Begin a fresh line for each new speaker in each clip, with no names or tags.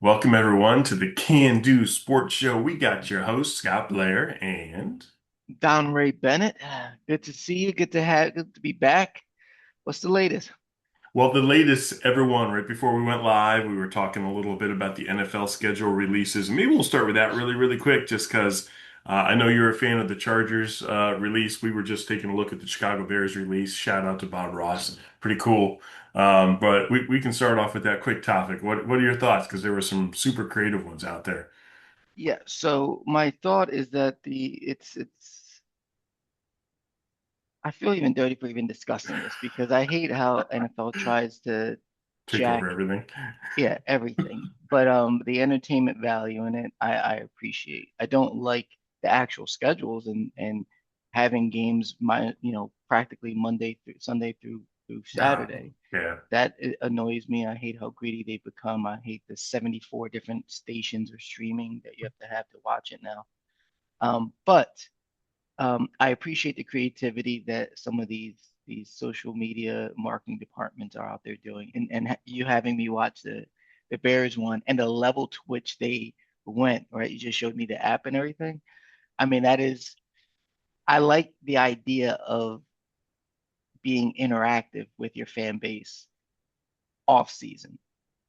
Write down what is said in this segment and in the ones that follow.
Welcome everyone to the CANDU Sports Show. We got your host Scott Blair and
Donray Bennett, good to see you. Good to be back. What's the latest?
the latest everyone right before we went live, we were talking a little bit about the NFL schedule releases. Maybe we'll start with that really quick just because I know you're a fan of the Chargers release. We were just taking a look at the Chicago Bears release. Shout out to Bob Ross. Pretty cool. But we can start off with that quick topic. What are your thoughts? Because there were some super creative ones out there.
Yeah, so my thought is that it's I feel even dirty for even discussing this because I hate how NFL tries to
Take over
jack,
everything.
yeah, everything. But the entertainment value in it I appreciate. I don't like the actual schedules and having games practically Monday through Sunday through Saturday.
Yeah.
That annoys me. I hate how greedy they've become. I hate the 74 different stations or streaming that you have to watch it now. But I appreciate the creativity that some of these social media marketing departments are out there doing, and you having me watch the Bears one and the level to which they went. Right, you just showed me the app and everything. I mean, that is, I like the idea of being interactive with your fan base off season.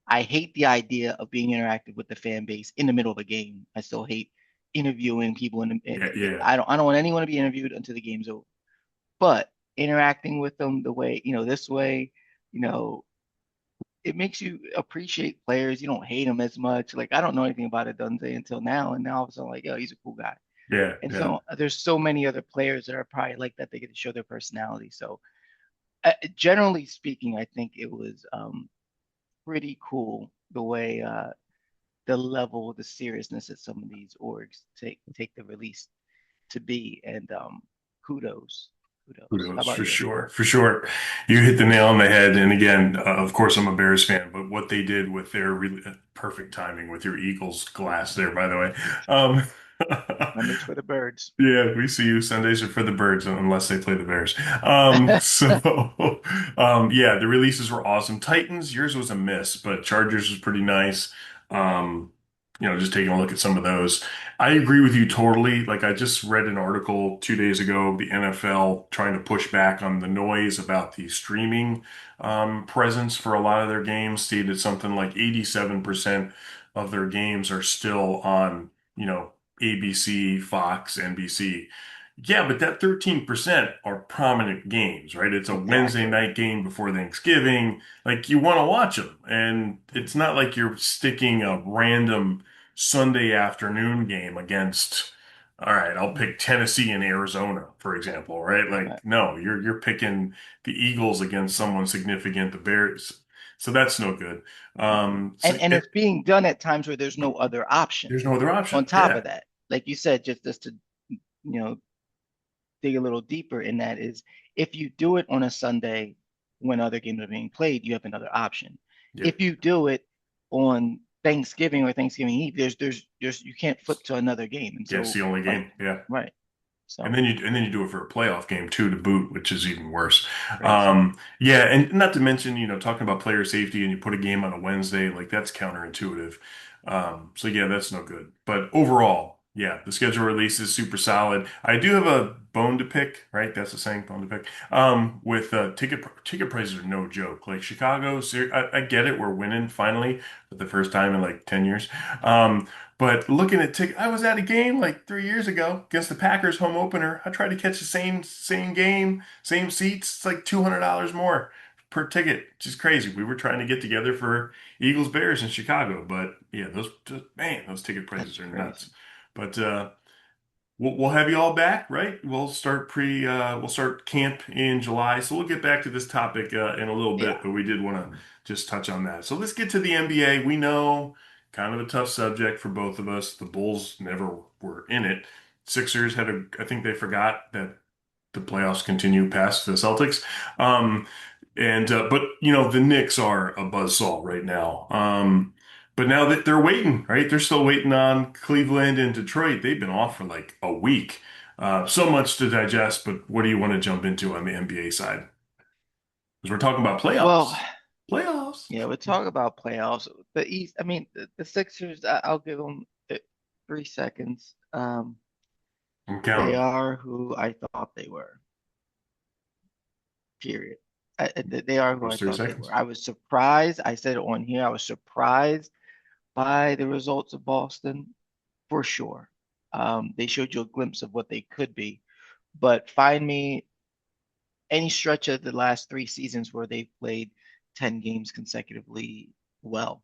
I hate the idea of being interactive with the fan base in the middle of a game. I still hate interviewing people
Yeah, yeah.
I don't want anyone to be interviewed until the game's over. But interacting with them the way, this way, you know, it makes you appreciate players. You don't hate them as much. Like I don't know anything about Dunze until now, and now all of a sudden like, yo, he's a cool guy.
Yeah,
And
yeah.
so there's so many other players that are probably like that. They get to show their personality. So generally speaking, I think it was pretty cool the way the level, the seriousness that some of these orgs take the release to be, and kudos, kudos. How
Kudos
about
for
you?
sure, for sure. You hit the nail on the head. And again, of course, I'm a Bears fan, but what they did with their perfect timing with your Eagles glass there, by the way. Um,
Mondays for the birds.
yeah, we see you. Sundays are for the birds, unless they play the Bears. Yeah, the releases were awesome. Titans, yours was a miss, but Chargers was pretty nice. Um, just taking a look at some of those. I agree with you totally. Like I just read an article 2 days ago, the NFL trying to push back on the noise about the streaming presence for a lot of their games, stated something like 87% of their games are still on, ABC, Fox, NBC. Yeah, but that 13% are prominent games, right? It's a Wednesday
Exactly.
night game before Thanksgiving. Like you want to watch them. And it's not like you're sticking a random Sunday afternoon game against, all right, I'll pick Tennessee and Arizona, for example, right?
Right.
Like, no, you're picking the Eagles against someone significant, the Bears. So that's no good. So
And it's being done at times where there's no other option.
there's no other option.
On top
Yeah.
of that, like you said, just to know dig a little deeper in that is if you do it on a Sunday when other games are being played, you have another option.
Yep.
If you do it on Thanksgiving or Thanksgiving Eve, there's you can't flip to another game. And
Yeah, it's
so
the only
like
game. Yeah.
right.
And
So
then you do it for a playoff game too to boot, which is even worse.
crazy.
Yeah, and not to mention, talking about player safety and you put a game on a Wednesday, like that's counterintuitive. So yeah, that's no good. But overall, yeah, the schedule release is super solid. I do have a bone to pick, right? That's the saying, bone to pick. With ticket prices are no joke. Like Chicago, I get it, we're winning finally for the first time in like 10 years. But looking at ticket, I was at a game like 3 years ago against the Packers home opener. I tried to catch the same game, same seats. It's like $200 more per ticket, which is crazy. We were trying to get together for Eagles Bears in Chicago, but yeah, those ticket prices
That's
are
crazy.
nuts. But we'll have you all back, right? We'll start camp in July. So we'll get back to this topic in a little
Yeah.
bit, but we did want to just touch on that. So let's get to the NBA. We know kind of a tough subject for both of us. The Bulls never were in it. Sixers I think they forgot that the playoffs continue past the Celtics. But the Knicks are a buzzsaw right now. But now that they're waiting, right? They're still waiting on Cleveland and Detroit. They've been off for like a week. So much to digest, but what do you want to jump into on the NBA side? Because we're talking about
Well,
playoffs. Playoffs.
Yeah, we're talking about playoffs. The East, I mean, the Sixers, I'll give them 3 seconds.
I'm
They
counting.
are who I thought they were, period. They are who
Those
I
three
thought they were.
seconds.
I was surprised. I said it on here. I was surprised by the results of Boston for sure. They showed you a glimpse of what they could be, but find me any stretch of the last 3 seasons where they've played 10 games consecutively well.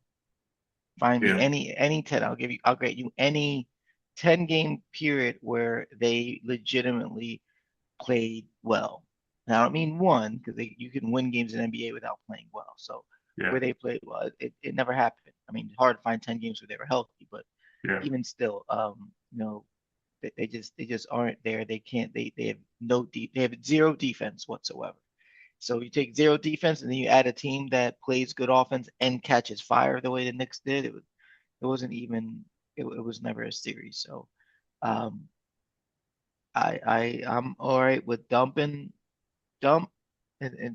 Find me
Yeah,
any 10. I'll grant you any 10 game period where they legitimately played well. Now I don't mean one because you can win games in NBA without playing well. So
yeah,
where they played well, it never happened. I mean, hard to find 10 games where they were healthy, but
yeah,
even still, they just aren't there. They can't they have no deep they have zero defense whatsoever. So you take zero defense and then you add a team that plays good offense and catches fire the way the Knicks did. It wasn't even it was never a series. So um I'm all right with dump and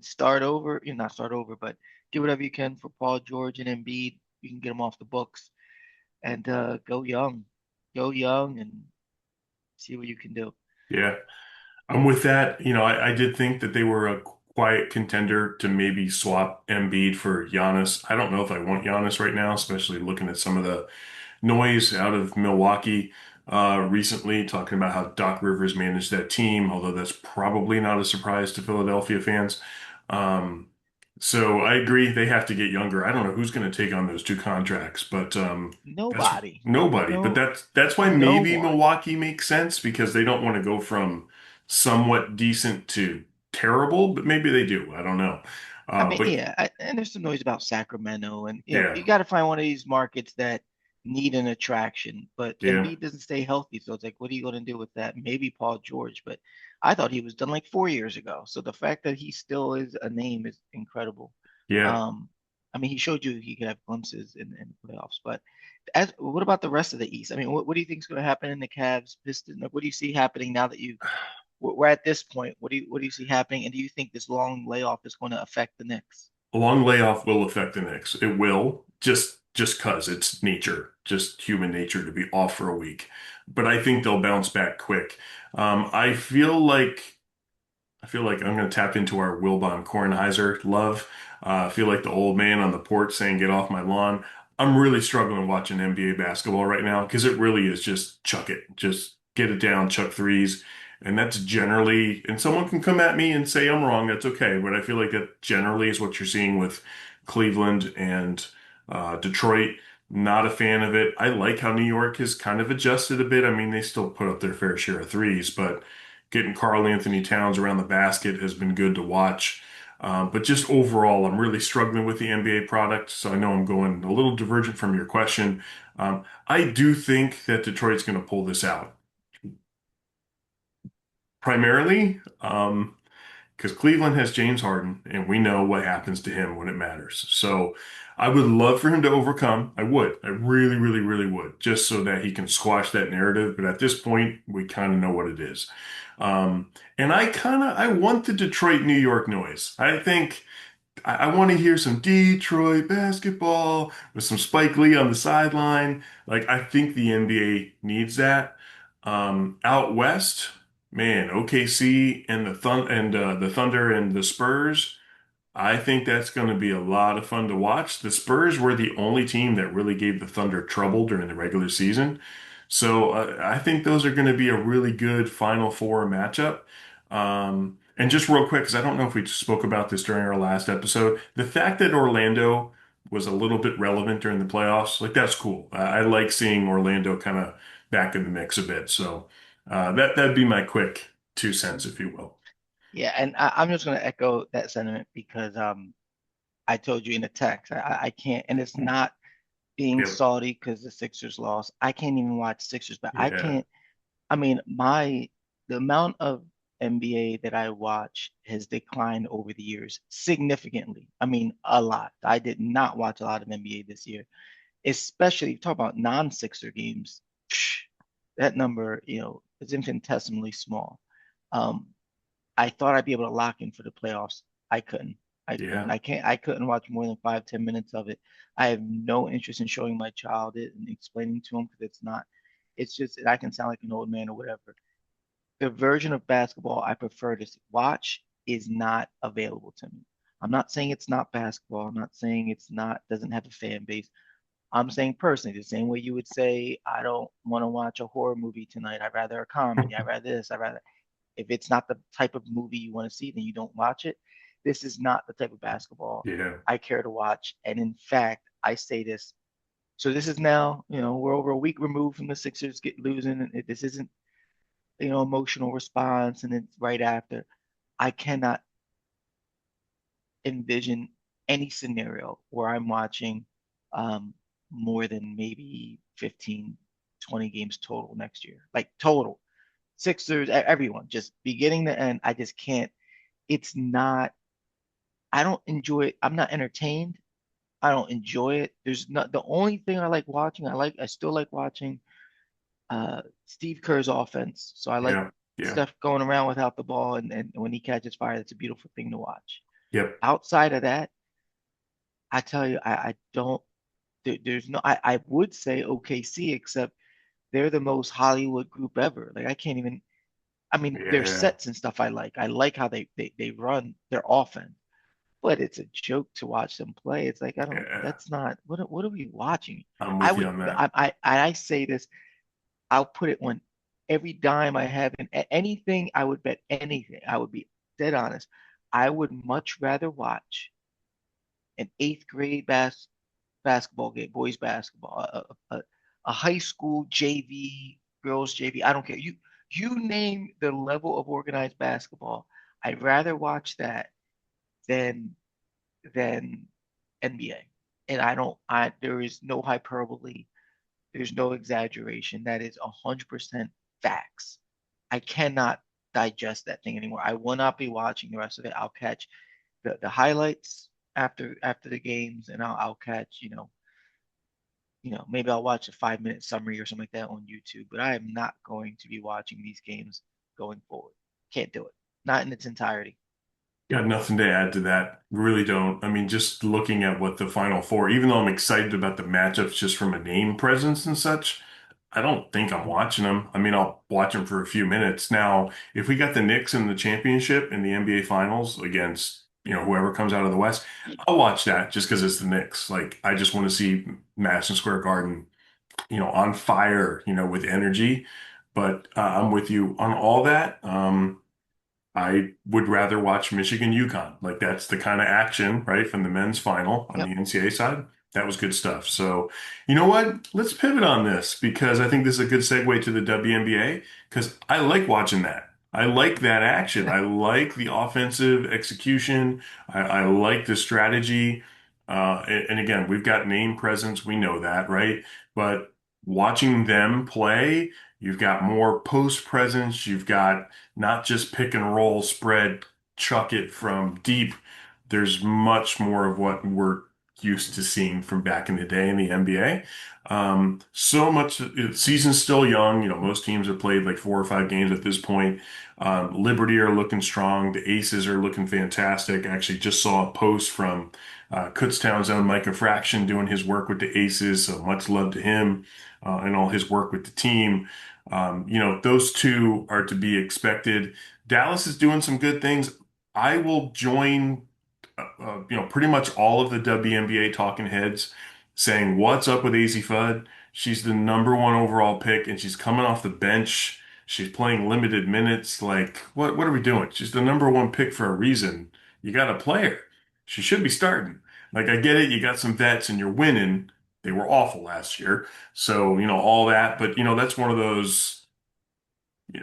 start over. You know, not start over, but do whatever you can for Paul George and Embiid. You can get them off the books and go young. Go young and see what you can do.
yeah. I'm with that. I did think that they were a quiet contender to maybe swap Embiid for Giannis. I don't know if I want Giannis right now, especially looking at some of the noise out of Milwaukee recently, talking about how Doc Rivers managed that team, although that's probably not a surprise to Philadelphia fans. Um, so I agree they have to get younger. I don't know who's going to take on those two contracts, but that's
Nobody.
nobody. But
No,
that's why
no
maybe
one.
Milwaukee makes sense because they don't want to go from somewhat decent to terrible, but maybe they do. I don't know.
I mean,
But
yeah, and there's some noise about Sacramento, and
yeah,
you got to find one of these markets that need an attraction. But
yeah,
Embiid doesn't stay healthy, so it's like, what are you going to do with that? Maybe Paul George, but I thought he was done like 4 years ago. So the fact that he still is a name is incredible.
yeah.
Um, I mean, he showed you he could have glimpses in the playoffs. But what about the rest of the East? I mean, what do you think is going to happen in the Cavs, Pistons? Like, what do you see happening now that we're at this point? What do you see happening? And do you think this long layoff is going to affect the Knicks?
A long layoff will affect the Knicks. It will, just cause it's nature, just human nature to be off for a week. But I think they'll bounce back quick. I feel like I'm going to tap into our Wilbon Kornheiser love. I feel like the old man on the porch saying, "Get off my lawn." I'm really struggling watching NBA basketball right now because it really is just chuck it, just get it down, chuck threes. And that's generally, and someone can come at me and say I'm wrong. That's okay. But I feel like that generally is what you're seeing with Cleveland and Detroit. Not a fan of it. I like how New York has kind of adjusted a bit. I mean, they still put up their fair share of threes, but getting Karl Anthony Towns around the basket has been good to watch. But just overall, I'm really struggling with the NBA product. So I know I'm going a little divergent from your question. I do think that Detroit's going to pull this out. Primarily, because Cleveland has James Harden, and we know what happens to him when it matters. So I would love for him to overcome. I would. I really, really, really would, just so that he can squash that narrative. But at this point, we kind of know what it is. And I want the Detroit, New York noise. I think I want to hear some Detroit basketball with some Spike Lee on the sideline. Like I think the NBA needs that. Out west, man, OKC and the Thunder and the Spurs. I think that's going to be a lot of fun to watch. The Spurs were the only team that really gave the Thunder trouble during the regular season. So I think those are going to be a really good Final Four matchup. And just real quick, because I don't know if we spoke about this during our last episode, the fact that Orlando was a little bit relevant during the playoffs, like that's cool. I like seeing Orlando kind of back in the mix a bit. So that'd be my quick 2 cents, if you will.
Yeah, and I'm just going to echo that sentiment because I told you in the text I can't, and it's not being
Yeah,
salty because the Sixers lost. I can't even watch Sixers, but I
yeah,
can't. I mean, the amount of NBA that I watch has declined over the years significantly. I mean, a lot. I did not watch a lot of NBA this year, especially talk about non-Sixer games. That number, is infinitesimally small. Um, I thought I'd be able to lock in for the playoffs. I couldn't.
Yeah.
I couldn't watch more than 5, 10 minutes of it. I have no interest in showing my child it and explaining to him because it's just, I can sound like an old man or whatever. The version of basketball I prefer to watch is not available to me. I'm not saying it's not basketball. I'm not saying it's not, doesn't have a fan base. I'm saying personally, the same way you would say, I don't want to watch a horror movie tonight. I'd rather a comedy. I'd rather this. I'd rather, if it's not the type of movie you want to see, then you don't watch it. This is not the type of basketball
Yeah.
I care to watch. And in fact, I say this. So this is now, we're over a week removed from the Sixers get losing. And this isn't, emotional response and it's right after. I cannot envision any scenario where I'm watching um, more than maybe 15, 20 games total next year. Like total. Sixers, everyone, just beginning to end. I just can't. It's not, I don't enjoy it. I'm not entertained. I don't enjoy it. There's not the only thing I like watching. I still like watching Steve Kerr's offense. So I like
Yeah. Yeah.
stuff going around without the ball and when he catches fire, that's a beautiful thing to watch.
Yep.
Outside of that, I tell you, I don't there's no I would say OKC, except they're the most Hollywood group ever. Like I can't even I mean, their
Yeah.
sets and stuff I like. I like how they run their offense, but it's a joke to watch them play. It's like I don't.
Yeah.
That's not what are we watching?
I'm
I
with you
would.
on that.
I say this. I'll put it on every dime I have in anything. I would bet anything. I would be dead honest. I would much rather watch an eighth grade basketball game, boys basketball, a high school JV, girls JV. I don't care. You name the level of organized basketball. I'd rather watch that than than NBA. And I don't. I there is no hyperbole. There's no exaggeration. That is 100% facts. I cannot digest that thing anymore. I will not be watching the rest of it. I'll catch the highlights after the games, and I'll catch maybe I'll watch a 5 minute summary or something like that on YouTube. But I am not going to be watching these games going forward. Can't do it. Not in its entirety.
Got nothing to add to that. Really don't. I mean, just looking at what the Final Four, even though I'm excited about the matchups just from a name presence and such, I don't think I'm watching them. I mean, I'll watch them for a few minutes. Now, if we got the Knicks in the championship in the NBA Finals against, whoever comes out of the West, I'll watch that just because it's the Knicks. Like, I just want to see Madison Square Garden, on fire, with energy. But I'm with you on all that. I would rather watch Michigan UConn. Like that's the kind of action, right, from the men's final on the
Yep.
NCAA side. That was good stuff. So, you know what? Let's pivot on this because I think this is a good segue to the WNBA because I like watching that. I like that action. I like the offensive execution. I like the strategy. And again, we've got name presence. We know that, right? But watching them play, you've got more post presence. You've got not just pick and roll, spread, chuck it from deep. There's much more of what we're used to seeing from back in the day in the NBA. So much, season's still young. Most teams have played like 4 or 5 games at this point. Liberty are looking strong. The Aces are looking fantastic. I actually just saw a post from Kutztown's own Micah Fraction doing his work with the Aces. So much love to him and all his work with the team. Those two are to be expected. Dallas is doing some good things. I will join, pretty much all of the WNBA talking heads saying, "What's up with AZ Fudd? She's the number one overall pick, and she's coming off the bench. She's playing limited minutes. Like, what are we doing? She's the number one pick for a reason. You got to play her. She should be starting. Like, I get it. You got some vets, and you're winning. They were awful last year, so all that. But that's one of those."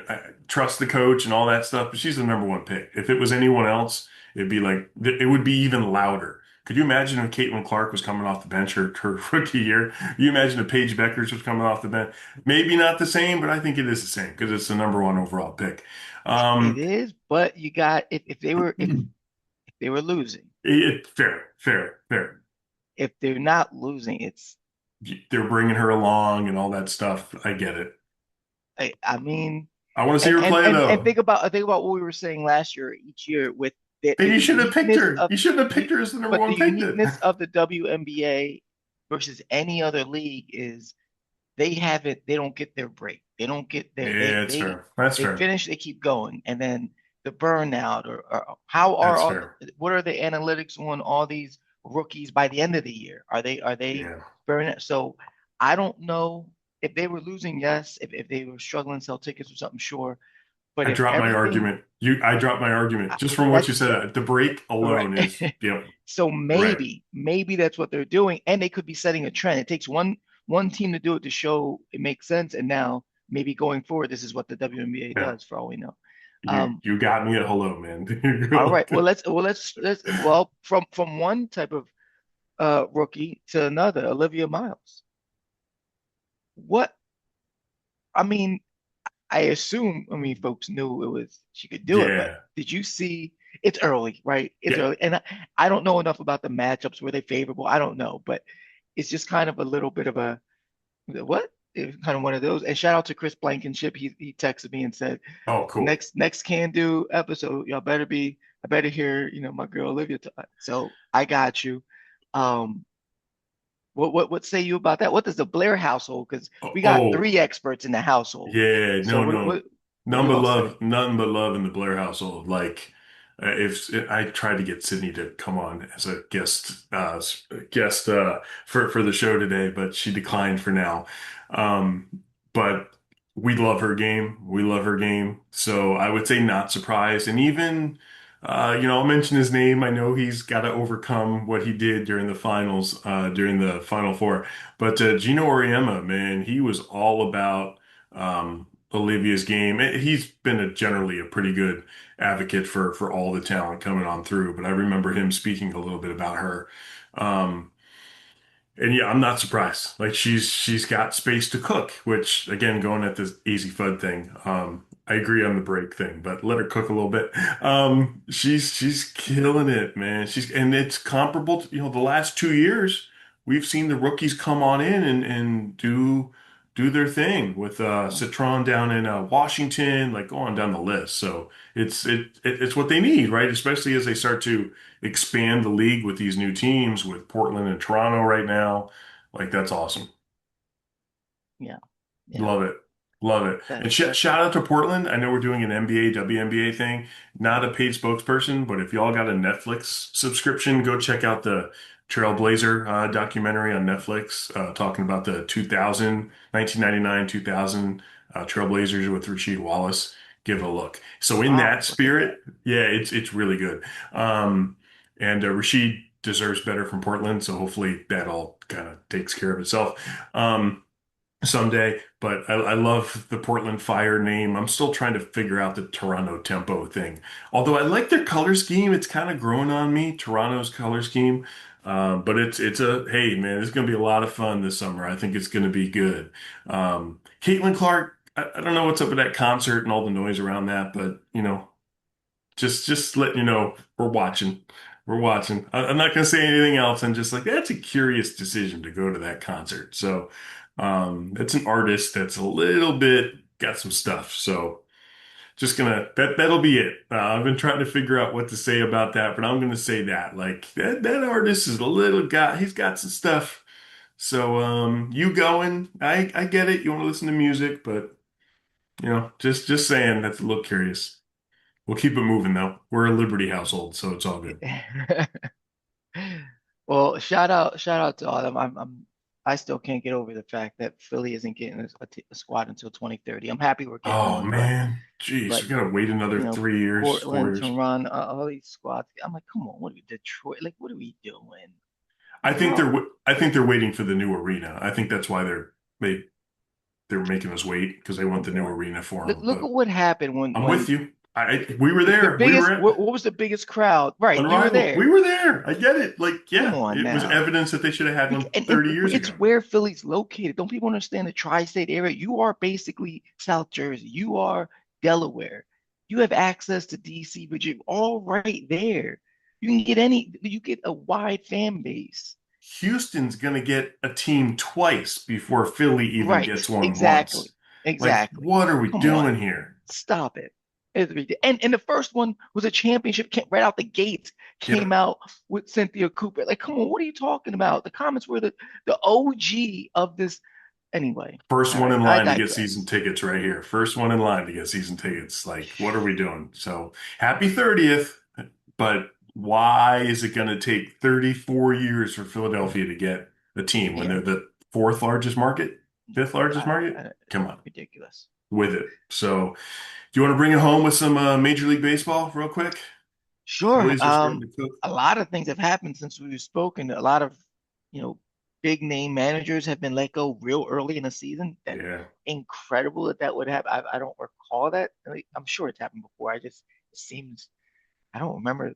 I trust the coach and all that stuff, but she's the number one pick. If it was anyone else, it'd be like it would be even louder. Could you imagine if Caitlin Clark was coming off the bench her rookie year? You imagine if Paige Beckers was coming off the bench? Maybe not the same, but I think it is the same because it's the number one overall pick.
It
Um,
is, but you got if they were losing,
fair, fair, fair.
if they're not losing, it's
They're bringing her along and all that stuff. I get it.
I mean,
I want to see
and
her
and
play
and and
though.
think about what we were saying last year. Each year with
Then
the
you should have picked
uniqueness
her.
of
You shouldn't have
you,
picked her as the number
but the
one pick then.
uniqueness of the WNBA versus any other league is they don't get their break. They don't get their
Yeah, it's fair. That's
they
fair.
finish, they keep going, and then the burnout or how are
That's
all
fair.
what are the analytics on all these rookies by the end of the year? Are they
Yeah.
burning? So I don't know if they were losing, yes. If they were struggling to sell tickets or something, sure. But
I
if
dropped my
everything
argument. I dropped my argument
I-
just from what you
that's
said. The break
right.
alone is,
So
right.
maybe that's what they're doing, and they could be setting a trend. It takes one team to do it to show it makes sense, and now maybe going forward, this is what the WNBA
Yeah.
does, for all we know.
You
Um,
you got me at hello, man.
all right, well, from one type of rookie to another, Olivia Miles. What I mean, I assume, I mean, folks knew it was she could do it, but
Yeah.
did you see? It's early, right? It's
Yeah.
early, and I don't know enough about the matchups. Were they favorable? I don't know, but it's just kind of a little bit of a what? It's kind of one of those. And shout out to Chris Blankenship. He texted me and said,
Oh, cool.
next CANDU episode, y'all better be. I better hear, my girl Olivia. So I got you. Um, what say you about that? What does the Blair household? Because
Oh,
we got
oh,
three experts in the household.
yeah.
So
No, no.
what do
None but
y'all say?
love. Nothing but love in the Blair household. Like, if I tried to get Sydney to come on as a guest for the show today, but she declined for now. Um, but we love her game. We love her game. So I would say not surprised. And even, I'll mention his name. I know he's got to overcome what he did during the finals, during the Final Four. But Gino Auriemma, man, he was all about Olivia's game. He's been generally a pretty good advocate for all the talent coming on through. But I remember him speaking a little bit about her. Um, and yeah, I'm not surprised. Like she's got space to cook, which again, going at this easy fud thing. I agree on the break thing, but let her cook a little bit. She's killing it, man. And it's comparable to, the last 2 years, we've seen the rookies come on in and do their thing with
Yeah,
Citron down in Washington, like go on down the list. So it's what they need, right? Especially as they start to expand the league with these new teams with Portland and Toronto right now. Like that's awesome.
yeah, yeah.
Love it. Love it. And
That's
shout out to Portland. I know we're doing an NBA, WNBA thing. Not a paid spokesperson, but if y'all got a Netflix subscription, go check out the Trailblazer documentary on Netflix, talking about the 1999, 2000 Trailblazers with Rasheed Wallace. Give it a look. So in
I'll
that
look at
spirit,
that.
yeah, it's really good. And Rasheed deserves better from Portland, so hopefully that all kind of takes care of itself. Someday, but I love the Portland Fire name. I'm still trying to figure out the Toronto Tempo thing. Although I like their color scheme, it's kind of growing on me, Toronto's color scheme. But it's a hey man, it's gonna be a lot of fun this summer. I think it's gonna be good. Caitlin Clark, I don't know what's up with that concert and all the noise around that, but just letting you know, we're watching. We're watching. I'm not going to say anything else. I'm just like, that's a curious decision to go to that concert. So, that's an artist that's a little bit got some stuff. So, just gonna that'll be it. I've been trying to figure out what to say about that, but I'm gonna say that like that artist is a little guy. He's got some stuff. So, you going? I get it. You want to listen to music, but just saying that's a little curious. We'll keep it moving though. We're a Liberty household, so it's all good.
Well, shout out to all of them. I still can't get over the fact that Philly isn't getting a squad until 2030. I'm happy we're getting
Oh
one, but
man, jeez,
but
we gotta wait another
you know,
3 years, 4
Portland,
years.
Toronto, all these squads. I'm like, come on, what are we, Detroit? Like, what are we doing?
I
Like,
think
how?
I think they're waiting for the new arena. I think that's why they're making us wait because they want
Come
the new
on.
arena for
Look,
them.
look
But
at what happened when
I'm with you. We were
the
there. We were
biggest.
at
What was the biggest crowd? Right, you were
Unrivaled. We
there.
were there. I get it. Like,
Come
yeah,
on
it was
now.
evidence that they should have had one
And
30 years
it's
ago.
where Philly's located. Don't people understand the tri-state area? You are basically South Jersey. You are Delaware. You have access to DC, Virginia, all right there. You get a wide fan base.
Houston's gonna get a team twice before Philly even
Right,
gets one
exactly.
once. Like,
Exactly.
what are we
Come on.
doing here?
Stop it. And the first one was a championship right out the gates, came
Yep.
out with Cynthia Cooper. Like, come on, what are you talking about? The comments were the OG of this. Anyway,
First
all
one
right,
in
I
line to get season
digress.
tickets right here. First one in line to get season tickets. Like, what are we doing? So happy 30th, but why is it going to take 34 years for Philadelphia to get a team when
Yeah,
they're the fourth largest market, fifth largest
I,
market?
I,
Come on,
ridiculous.
with it. So, do you want to bring it home with some Major League Baseball real quick?
Sure.
Phillies are starting to cook.
A lot of things have happened since we've spoken. A lot of, you know, big name managers have been let go real early in the season. That's
Yeah.
incredible that that would happen. I don't recall that. I'm sure it's happened before. It seems, I don't remember.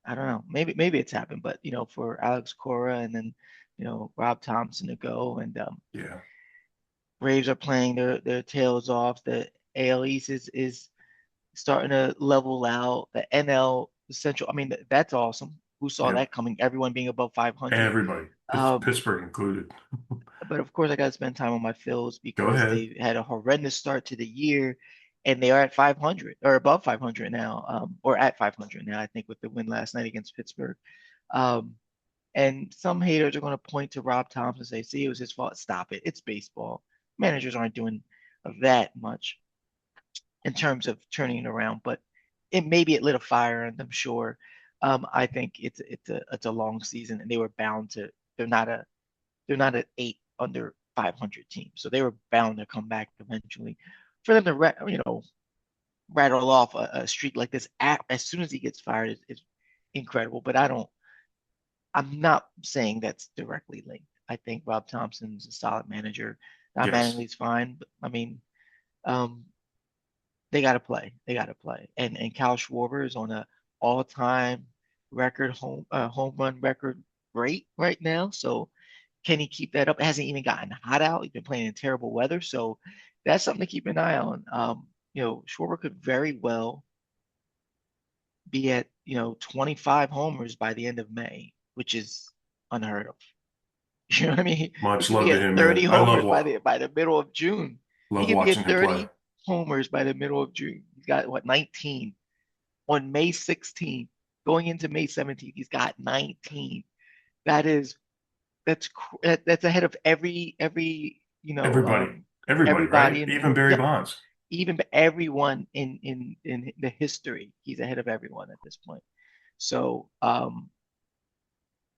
I don't know. Maybe it's happened, but for Alex Cora and then, Rob Thompson to go and
Yeah.
Braves are playing their tails off. The AL East is starting to level out. The NL Central, I mean, that's awesome. Who saw
Yep.
that coming? Everyone being above 500.
Everybody,
Um,
Pittsburgh included.
but of course, I got to spend time on my Phils
Go
because
ahead.
they had a horrendous start to the year, and they are at 500 or above 500 now, or at 500 now, I think, with the win last night against Pittsburgh. Um, and some haters are going to point to Rob Thompson and say, "See, it was his fault." Stop it. It's baseball. Managers aren't doing that much in terms of turning it around, but it lit a fire, and I'm sure. I think it's a long season, and they were bound to. They're not a they're not an 8 under 500 team, so they were bound to come back eventually. For them to rattle off a streak like this as soon as he gets fired is incredible. But I'm not saying that's directly linked. I think Rob Thompson's a solid manager. Don
Yes.
Mattingly's fine, but I mean, um, they got to play. They got to play. And Cal Schwarber is on a all-time record home run record rate right now. So can he keep that up? It hasn't even gotten hot out. He's been playing in terrible weather, so that's something to keep an eye on. Schwarber could very well be at 25 homers by the end of May, which is unheard of. You know what I mean? He
Much
could
love
be
to
at
him,
30
man. I
homers by the middle of June. He
love
could be
watching
at
him play.
30 homers by the middle of June. He's got what, 19 on May 16th, going into May 17th. He's got 19. That is that's ahead of every
Everybody, everybody, right?
everybody
Even Barry
yeah,
Bonds.
even everyone in the history. He's ahead of everyone at this point. So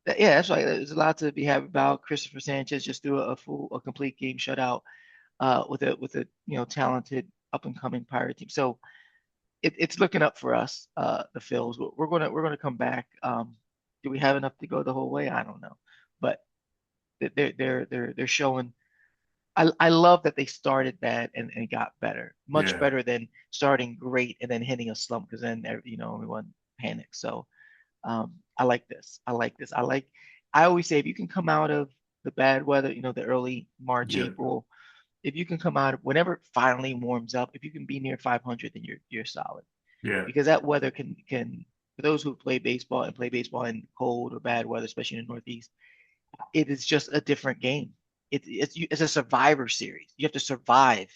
yeah, that's right. There's a lot to be happy about. Christopher Sanchez just threw a complete game shutout with a talented up and coming Pirate team. So it's looking up for us, the Phils. We're gonna come back. Do we have enough to go the whole way? I don't know, but they're showing. I love that they started bad and got better, much
Yeah,
better than starting great and then hitting a slump because then everyone panics. So I like this. I like this. I always say if you can come out of the bad weather, the early March,
yeah,
April, if you can come out of whenever it finally warms up, if you can be near 500, then you're solid
yeah,
because that weather can for those who play baseball in cold or bad weather, especially in the Northeast, it is just a different game. It's a survivor series. You have to survive,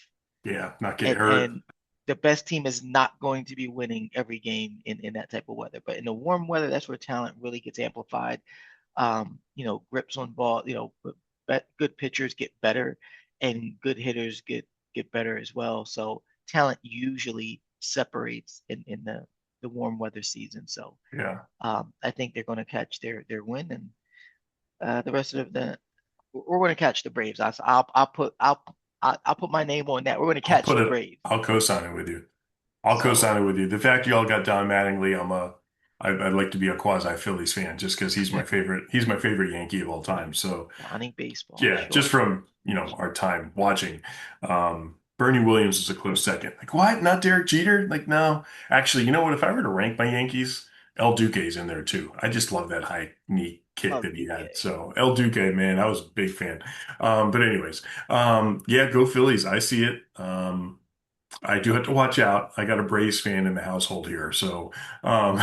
yeah. Not get hurt.
and the best team is not going to be winning every game in that type of weather. But in the warm weather, that's where talent really gets amplified. Grips on ball. Good pitchers get better, and good hitters get better as well. So talent usually separates in the warm weather season. So
Yeah.
I think they're going to catch their win, and the rest of the we're going to catch the Braves. I'll put my name on that. We're going to
I'll
catch
put
the
it.
Braves.
I'll co-sign it with you. I'll
So
co-sign it with you. The fact you all got Don Mattingly, I'd like to be a quasi Phillies fan just because he's my favorite. He's my favorite Yankee of all time. So
Donning baseball,
yeah, just
sure.
from, our time watching. Bernie Williams is a close second. Like, what? Not Derek Jeter? Like, no. Actually, you know what? If I were to rank my Yankees, El Duque's in there too. I just love that high knee kick
Love
that he had.
Duque.
So El Duque, man, I was a big fan. But anyways, yeah, go Phillies. I see it. I do have to watch out. I got a Braves fan in the household here, so um,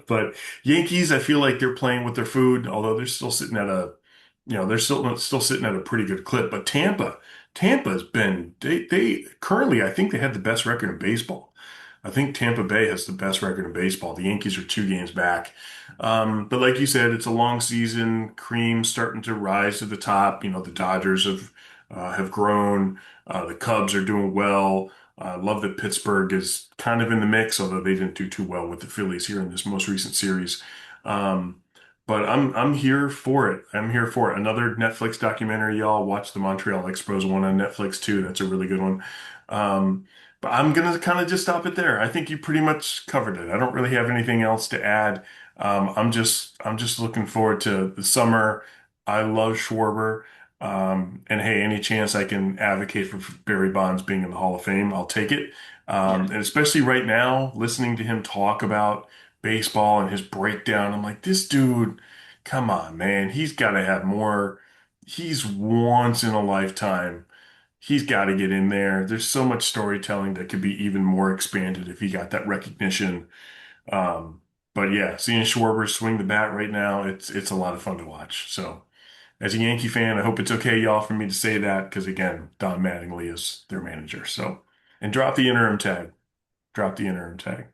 but Yankees, I feel like they're playing with their food, although they're still sitting at they're still sitting at a pretty good clip. But Tampa's been they currently I think they have the best record in baseball. I think Tampa Bay has the best record in baseball. The Yankees are 2 games back. But like you said, it's a long season. Cream's starting to rise to the top. The Dodgers have grown. The Cubs are doing well. I love that Pittsburgh is kind of in the mix, although they didn't do too well with the Phillies here in this most recent series. Um, but I'm here for it. I'm here for it. Another Netflix documentary, y'all. Watch the Montreal Expos one on Netflix too. That's a really good one. Um, but I'm gonna kind of just stop it there. I think you pretty much covered it. I don't really have anything else to add. I'm just looking forward to the summer. I love Schwarber. And hey, any chance I can advocate for Barry Bonds being in the Hall of Fame, I'll take it.
Yeah.
And especially right now, listening to him talk about baseball and his breakdown, I'm like, this dude, come on, man. He's got to have more. He's once in a lifetime. He's got to get in there. There's so much storytelling that could be even more expanded if he got that recognition. Um, but yeah, seeing Schwarber swing the bat right now, it's a lot of fun to watch. So as a Yankee fan, I hope it's okay, y'all, for me to say that because again, Don Mattingly is their manager. So and drop the interim tag. Drop the interim tag.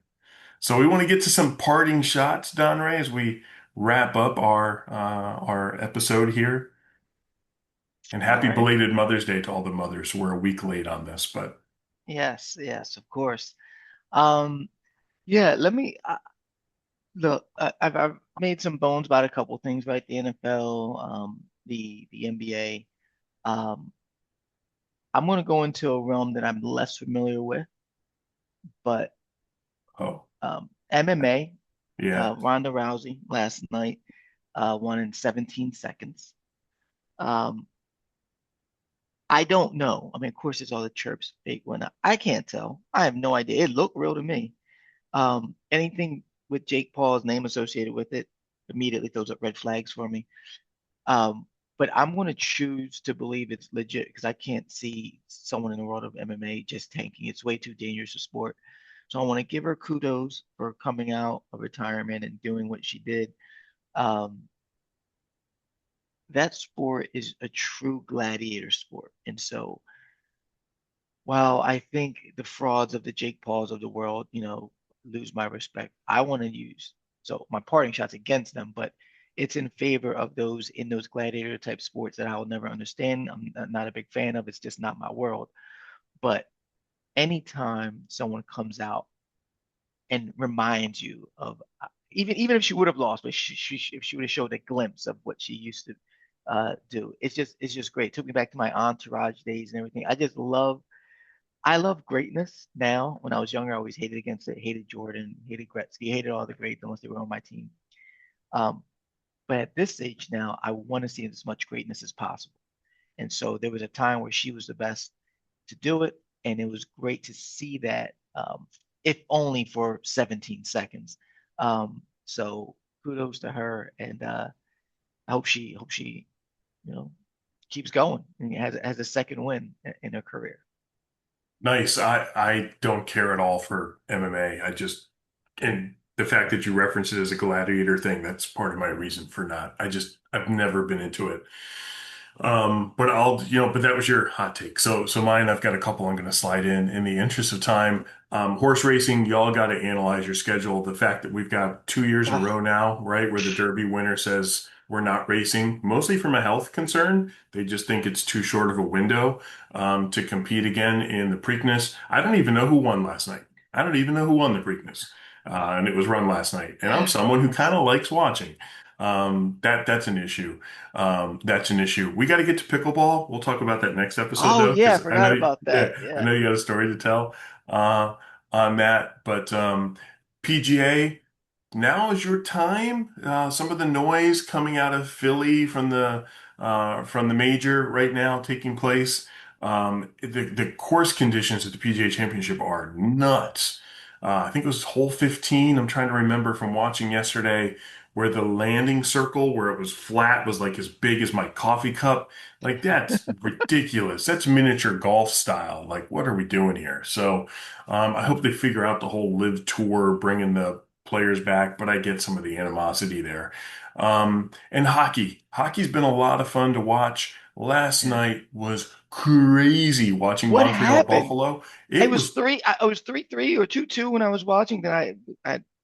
So we want to get to some parting shots, Don Ray, as we wrap up our episode here. And
All
happy
right.
belated Mother's Day to all the mothers. We're a week late on this, but
Yes, yes, of course. Um, yeah, look. I've made some bones about a couple things, right? The NFL, the NBA. Um, I'm going to go into a realm that I'm less familiar with, but
oh,
MMA.
yeah.
Ronda Rousey last night won in 17 seconds. Um, I don't know. I mean, of course, it's all the chirps, fake whatnot. I can't tell. I have no idea. It looked real to me. Anything with Jake Paul's name associated with it immediately throws up red flags for me. Um, but I'm going to choose to believe it's legit because I can't see someone in the world of MMA just tanking. It's way too dangerous a sport. So I want to give her kudos for coming out of retirement and doing what she did. Um, that sport is a true gladiator sport. And so while I think the frauds of the Jake Pauls of the world, lose my respect, I want to use so my parting shots against them, but it's in favor of those in those gladiator type sports that I will never understand. I'm not a big fan of. It's just not my world. But anytime someone comes out and reminds you of even if she would have lost, but if she would have showed a glimpse of what she used to do, it's just great. It took me back to my entourage days and everything. I love greatness now. When I was younger, I always hated against it, hated Jordan, hated Gretzky, hated all the greats unless they were on my team. Um, but at this age now, I want to see as much greatness as possible. And so there was a time where she was the best to do it, and it was great to see that, if only for 17 seconds. So kudos to her, and I hope she you know keeps going and has a second win in her career.
Nice. I don't care at all for MMA. And the fact that you reference it as a gladiator thing, that's part of my reason for not. I've never been into it. But that was your hot take. So mine, I've got a couple I'm going to slide in the interest of time. Horse racing, y'all got to analyze your schedule. The fact that we've got 2 years in a row
Ah,
now, right, where the Derby winner says we're not racing, mostly from a health concern. They just think it's too short of a window, to compete again in the Preakness. I don't even know who won last night. I don't even know who won the Preakness. And it was run last night. And I'm someone who kind of likes watching. That's an issue. That's an issue. We got to get to pickleball. We'll talk about that next episode
oh
though,
yeah, I
because
forgot about
yeah,
that.
I
Yeah.
know you got a story to tell uh, on that. But PGA, now is your time. Some of the noise coming out of Philly from the major right now taking place. The course conditions at the PGA Championship are nuts. I think it was hole 15. I'm trying to remember from watching yesterday where the landing circle where it was flat was like as big as my coffee cup. Like that's ridiculous. That's miniature golf style. Like what are we doing here? So I hope they figure out the whole live tour, bringing the players back, but I get some of the animosity there. And hockey's been a lot of fun to watch. Last
Yeah.
night was crazy watching
What
Montreal
happened?
Buffalo.
I
It
was
was
3-3 or 2-2 when I was watching. Then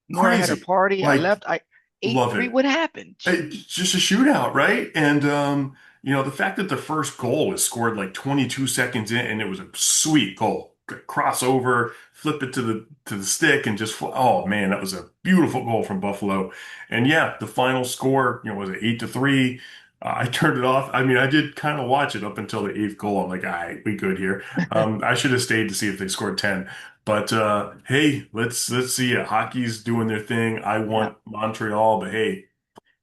Nora had her
crazy.
party. I
Like,
left. I
love
8-3.
it.
What happened?
It's
Jeez.
just a shootout, right? And the fact that the first goal was scored like 22 seconds in, and it was a sweet goal. Crossover, flip it to the stick, and oh man, that was a beautiful goal from Buffalo. And yeah, the final score, was it 8-3? I turned it off. I mean, I did kind of watch it up until the eighth goal. I'm like, all right, we good here. I should have stayed to see if they scored 10. But hey, let's see it. Hockey's doing their thing. I
Yeah.
want Montreal, but hey.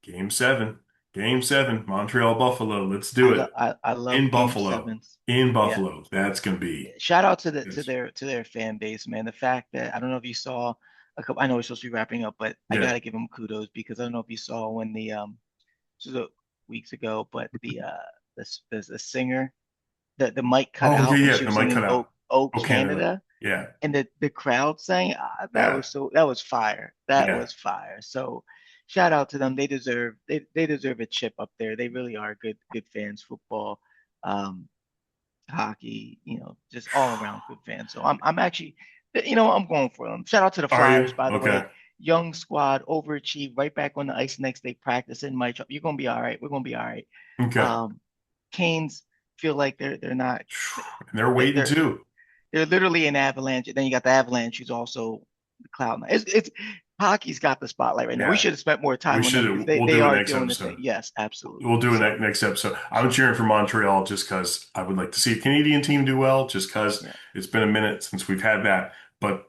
Game seven. Game seven. Montreal Buffalo. Let's do it.
I
In
love game
Buffalo.
sevens.
In
Yeah.
Buffalo. That's gonna be
Shout out to the
yes.
to their fan base, man. The fact that I don't know if you saw a couple. I know we're supposed to be wrapping up, but I
Yeah.
gotta give them kudos because I don't know if you saw when this was weeks ago, but the singer the mic cut
Oh yeah,
out when
yeah.
she
The
was
mic
singing
cut out.
"Oh
Oh Canada.
Canada,"
Yeah.
and the crowd sang.
Yeah.
That was fire. That
Yeah.
was fire. So shout out to them. They deserve a chip up there. They really are good fans. Football, um, hockey, just all around good fans. So I'm actually, I'm going for them. Shout out to the
Are
Flyers,
you?
by the way.
Okay.
Young squad, overachieved, right back on the ice next day practicing. Mike, you're gonna be all right. We're gonna be all right.
Okay.
Um, Canes feel like they're not
And they're waiting
they're
too.
they're literally an avalanche. And then you got the Avalanche, who's also the cloud. It's hockey's got the spotlight right now. We
Yeah.
should have spent more
We
time on them because
should.
they
We'll
they
do it
are
next
doing the thing.
episode.
Yes,
We'll
absolutely.
do it
So
next episode. I'm cheering for Montreal just because I would like to see a Canadian team do well, just because
yeah,
it's been a minute since we've had that. But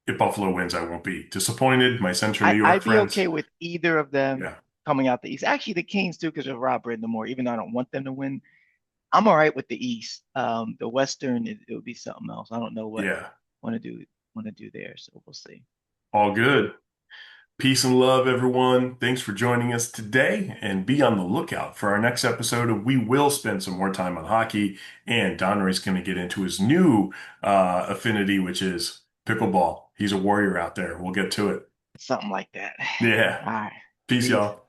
if Buffalo wins, I won't be disappointed. My Central New York
I'd be
friends,
okay with either of them
yeah,
coming out the East. Actually, the Kings too, because of Rob More. Even though I don't want them to win, I'm all right with the East. The Western, it would be something else. I don't know what
yeah,
want to do want to do there, so we'll see.
all good. Peace and love, everyone. Thanks for joining us today, and be on the lookout for our next episode. We will spend some more time on hockey, and Donray's going to get into his new affinity, which is pickleball. He's a warrior out there. We'll get to it.
Something like that.
Yeah.
All right.
Peace,
Peace.
y'all.